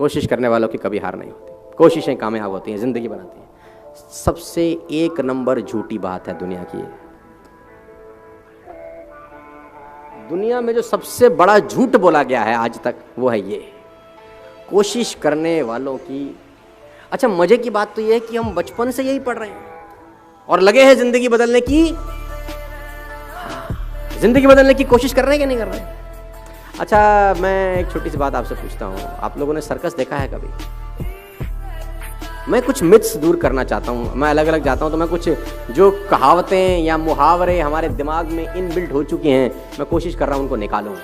कोशिश करने वालों की कभी हार नहीं होती, कोशिशें कामयाब होती हैं, जिंदगी बनाती हैं। सबसे एक नंबर झूठी बात है दुनिया की, दुनिया में जो सबसे बड़ा झूठ बोला गया है आज तक वो है ये, कोशिश करने वालों की। अच्छा, मजे की बात तो ये है कि हम बचपन से यही पढ़ रहे हैं और लगे हैं जिंदगी बदलने की, जिंदगी बदलने की कोशिश कर रहे हैं कि नहीं कर रहे हैं? अच्छा, मैं एक छोटी सी बात आपसे पूछता हूँ, आप लोगों ने सर्कस देखा है कभी? मैं कुछ मिथ्स दूर करना चाहता हूँ, मैं अलग अलग जाता हूँ तो मैं कुछ जो कहावतें या मुहावरे हमारे दिमाग में इनबिल्ट हो चुके हैं, मैं कोशिश कर रहा हूँ उनको निकालूं।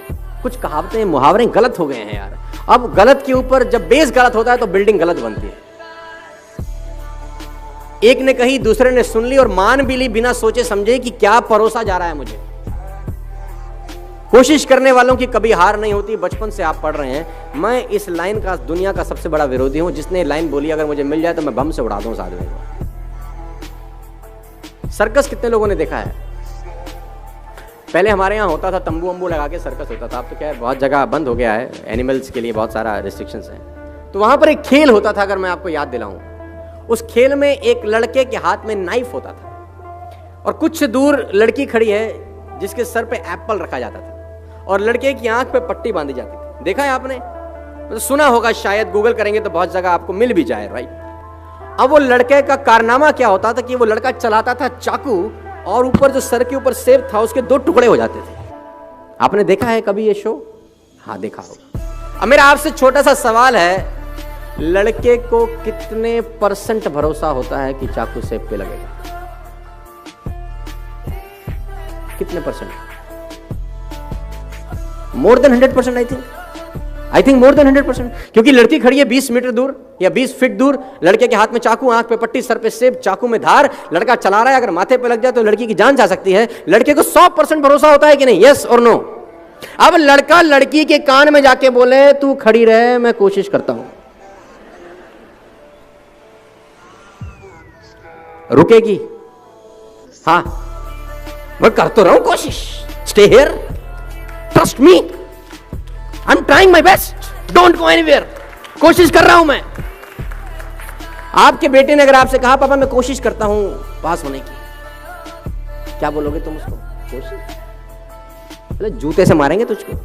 कुछ कहावतें मुहावरे गलत हो गए हैं यार। अब गलत के ऊपर जब बेस गलत होता है तो बिल्डिंग गलत बनती है। एक ने कही, दूसरे ने सुन ली और मान भी ली बिना सोचे समझे कि क्या परोसा जा रहा है मुझे। कोशिश करने वालों की कभी हार नहीं होती, बचपन से आप पढ़ रहे हैं। मैं इस लाइन का दुनिया का सबसे बड़ा विरोधी हूं, जिसने लाइन बोली अगर मुझे मिल जाए तो मैं बम से उड़ा दूं उस आदमी को। सर्कस कितने लोगों ने देखा है? पहले हमारे यहाँ होता था, तंबू वंबू लगा के सर्कस होता था। अब तो क्या है, बहुत जगह बंद हो गया है, एनिमल्स के लिए बहुत सारा रिस्ट्रिक्शंस है। तो वहां पर एक खेल होता था, अगर मैं आपको याद दिलाऊं, उस खेल में एक लड़के के हाथ में नाइफ होता था और कुछ दूर लड़की खड़ी है जिसके सर पे एप्पल रखा जाता था और लड़के की आंख पे पट्टी बांधी जाती थी। देखा है आपने? तो सुना होगा शायद, गूगल करेंगे तो बहुत जगह आपको मिल भी जाए, राइट? अब वो लड़के का कारनामा क्या होता था कि वो लड़का चलाता था चाकू और ऊपर जो सर के ऊपर सेब था उसके 2 टुकड़े हो जाते थे। आपने देखा है कभी ये शो? हाँ, देखा होगा। अब मेरा आपसे छोटा सा सवाल है, लड़के को कितने % भरोसा होता है कि चाकू सेब पे लगेगा? कितने %? More than 100%। I think more than 100%, क्योंकि लड़की खड़ी है 20 मीटर दूर या 20 फीट दूर, लड़के के हाथ में चाकू, आंख पे पट्टी, सर पे सेब, चाकू में धार, लड़का चला रहा है। अगर माथे पे लग जाए तो लड़की की जान जा सकती है। लड़के को 100% भरोसा होता है कि नहीं? यस और नो? अब लड़का लड़की के कान में जाके बोले, तू खड़ी रहे, मैं कोशिश करता हूं, रुकेगी? हाँ, मैं कर तो रहा हूं कोशिश, stay here, trust me, I am trying my best, don't go anywhere, कोशिश कर रहा हूं मैं। आपके बेटे ने अगर आपसे कहा, पापा मैं कोशिश करता हूं पास होने की, क्या बोलोगे तुम उसको? कोशिश? मतलब जूते से मारेंगे तुझको।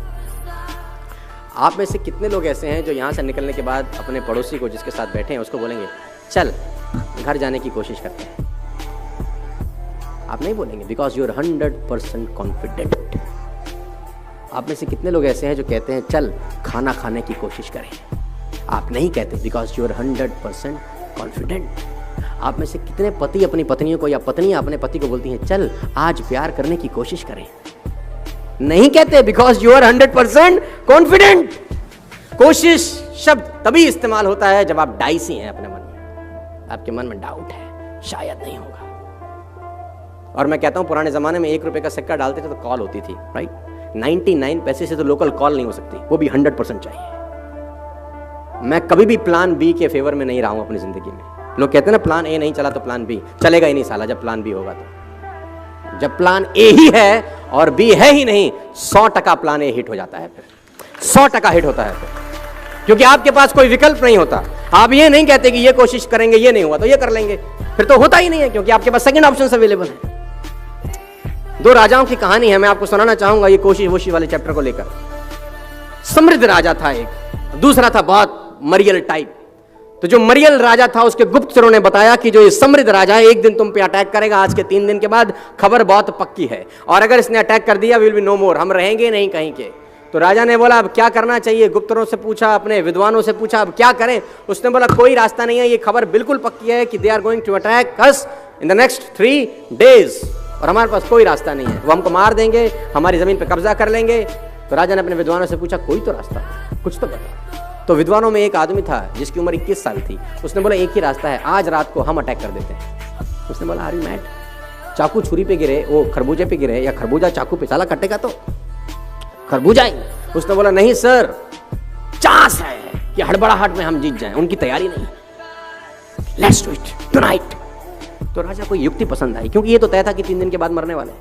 आप में से कितने लोग ऐसे हैं जो यहां से निकलने के बाद अपने पड़ोसी को जिसके साथ बैठे हैं उसको बोलेंगे, चल घर जाने की कोशिश करते हैं? आप नहीं बोलेंगे, बिकॉज यू आर 100% कॉन्फिडेंट। आप में से कितने लोग ऐसे हैं जो कहते हैं, चल खाना खाने की कोशिश करें? आप नहीं कहते, बिकॉज यू आर 100% कॉन्फिडेंट। आप में से कितने पति अपनी पत्नियों को या पत्नियां अपने पति को बोलती हैं, चल आज प्यार करने की कोशिश करें? नहीं कहते, बिकॉज यू आर 100% कॉन्फिडेंट। कोशिश शब्द तभी इस्तेमाल होता है जब आप डाइसी हैं अपने मन में, आपके मन में डाउट है, शायद नहीं होगा। और मैं कहता हूं, पुराने जमाने में 1 रुपए का सिक्का डालते थे तो कॉल होती थी, राइट? 99 पैसे से तो लोकल कॉल नहीं हो सकती, वो भी 100% चाहिए। मैं कभी भी प्लान बी के फेवर में नहीं रहा हूं अपनी जिंदगी में। लोग कहते हैं ना, प्लान ए नहीं चला तो प्लान बी चलेगा ही नहीं साला। जब प्लान बी होगा तो, जब प्लान ए ही है और बी है ही नहीं, 100% प्लान ए हिट हो जाता है, फिर 100% हिट होता है फिर, क्योंकि आपके पास कोई विकल्प नहीं होता। आप ये नहीं कहते कि ये कोशिश करेंगे, ये नहीं हुआ तो ये कर लेंगे, फिर तो होता ही नहीं है, क्योंकि आपके पास सेकंड ऑप्शन अवेलेबल है। 2 राजाओं की कहानी है, मैं आपको सुनाना चाहूंगा ये कोशिश वोशी वाले चैप्टर को लेकर। समृद्ध राजा था एक, दूसरा था बहुत मरियल टाइप। तो जो मरियल राजा था उसके गुप्तचरों ने बताया कि जो ये समृद्ध राजा है एक दिन तुम पे अटैक करेगा, आज के 3 दिन के बाद खबर बहुत पक्की है, और अगर इसने अटैक कर दिया विल बी नो मोर, हम रहेंगे नहीं कहीं के। तो राजा ने बोला अब क्या करना चाहिए? गुप्तचरों से पूछा, अपने विद्वानों से पूछा, अब क्या करें? उसने बोला कोई रास्ता नहीं है, ये खबर बिल्कुल पक्की है कि they are going to attack us in the next 3 days, और हमारे पास कोई रास्ता नहीं है, वो हमको मार देंगे, हमारी जमीन पे कब्जा कर लेंगे। तो राजा ने अपने विद्वानों से पूछा कोई तो रास्ता है, कुछ तो बता। तो विद्वानों में एक आदमी था जिसकी उम्र 21 साल थी। उसने बोला एक ही रास्ता है, आज रात को हम अटैक कर देते हैं। उसने बोला आर यू मैड? चाकू छुरी पे गिरे, वो खरबूजे पे गिरे, या खरबूजा चाकू पे साला कटेगा तो खरबूजा ही। उसने बोला नहीं सर, चांस है कि हड़बड़ाहट में हम जीत जाएं, उनकी तैयारी नहीं, लेट्स डू इट टुनाइट। तो राजा को युक्ति पसंद आई, क्योंकि ये तो तय था कि 3 दिन के बाद मरने वाले।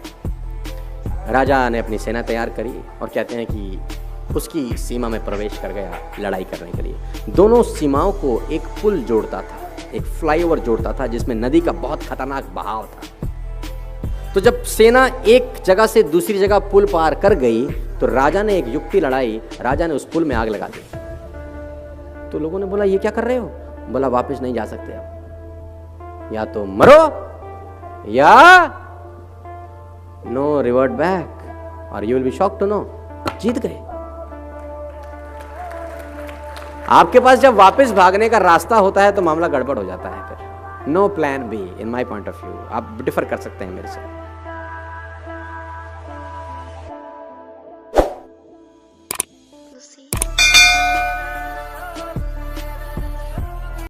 राजा ने अपनी सेना तैयार करी और कहते हैं कि उसकी सीमा में प्रवेश कर गया लड़ाई करने के लिए। दोनों सीमाओं को एक पुल जोड़ता था, एक फ्लाईओवर जोड़ता था जिसमें नदी का बहुत खतरनाक बहाव था। तो जब सेना एक जगह से दूसरी जगह पुल पार कर गई तो राजा ने एक युक्ति लड़ाई, राजा ने उस पुल में आग लगा दी। तो लोगों ने बोला ये क्या कर रहे हो? बोला वापस नहीं जा सकते अब, या तो मरो या नो रिवर्ट बैक और you will be shocked to know. जीत गए। आपके पास जब वापस भागने का रास्ता होता है तो मामला गड़बड़ हो जाता है। फिर no plan B in my point of view. आप डिफर कर सकते हैं मेरे से।